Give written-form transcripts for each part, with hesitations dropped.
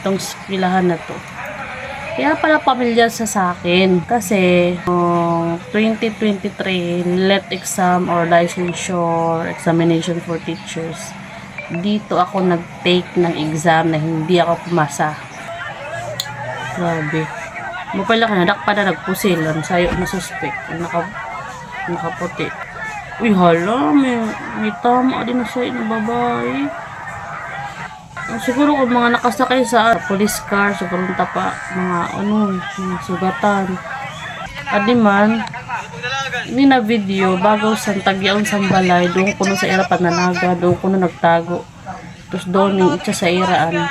itong eskwelahan na to. Kaya pala pamilyar sa akin kasi 2023 let exam or licensure examination for teachers. Dito ako nag-take ng exam na hindi ako pumasa. Grabe. Mapala ka na, dakpa na nagpusil. Ang sayo na suspect. Nakaputi. Uy, hala, may tama din na sa'yo ng babae. Siguro kung mga nakasakay sa police car, siguro pa mga mga sugatan. Adiman, ini na video, bago sa tagyaon sa balay, doon ko na sa ira pananaga, doon ko na nagtago. Tapos doon yung itsa sa iraan.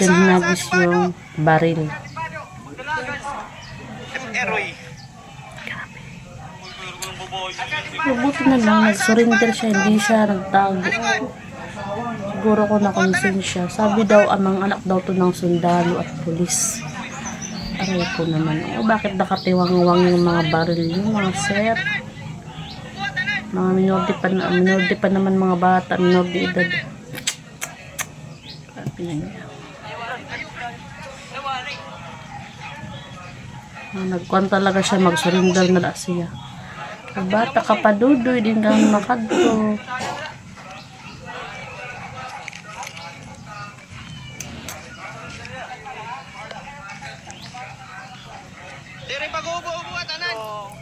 Diyan hinagis yung baril. Mabuti na lang, nag-surrender siya, hindi siya nagtago. Siguro ko na konsensya. Sabi daw, amang anak daw to ng sundalo at pulis. Aray ko naman. Bakit nakatiwang-wang yung mga baril yung mga sir? Mga minor pa naman mga bata, minor de edad. Sabi na niya. Nagkuhan talaga siya, mag-surrender na siya. Bata ka pa dudoy, din kang makadto.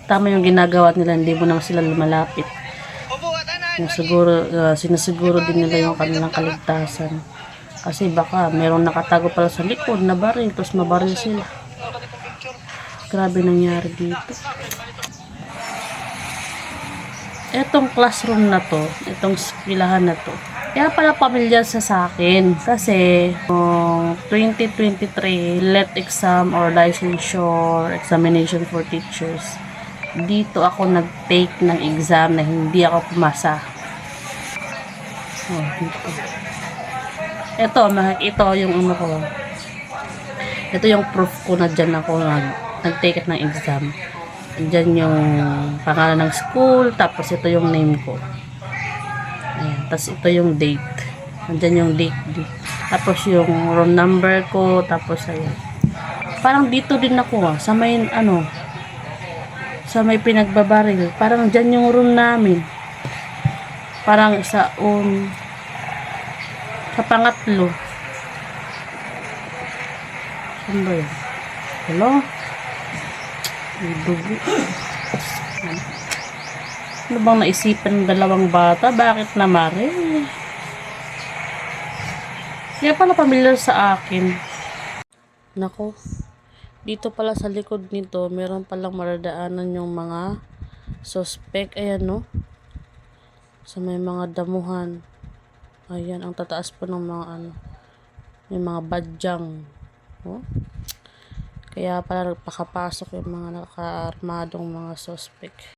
Tama yung ginagawa nila, hindi mo naman sila lumalapit. Sinasiguro din nila yung kanilang kaligtasan. Kasi baka meron nakatago pala sa likod na baril, tapos mabaril sila. Grabe nangyari dito. Etong classroom na to, itong eskwelahan na to, kaya pala pamilyar sa akin kasi 2023 let exam or licensure examination for teachers. Dito ako nag-take ng exam na hindi ako pumasa. Dito. Ito yung ko. Ito yung proof ko na dyan ako nag-take ng exam. Diyan yung pangalan ng school, tapos ito yung name ko. Ayan, tapos ito yung date. Diyan yung date. Tapos yung room number ko, tapos ayan. Parang dito din ako sa may sa may pinagbabaril. Parang diyan yung room namin. Parang sa pangatlo. Saan ba yun? Hello? Dugo. Ano bang naisipan ng dalawang bata? Bakit namari? Kaya pala pamilyar sa akin. Nako. Dito pala sa likod nito, meron palang maradaanan yung mga suspect. Ayan, no? So, may mga damuhan. Ayan, ang tataas po ng mga may mga badyang. Oh? Kaya pala nagpakapasok yung mga nakaarmadong mga suspect.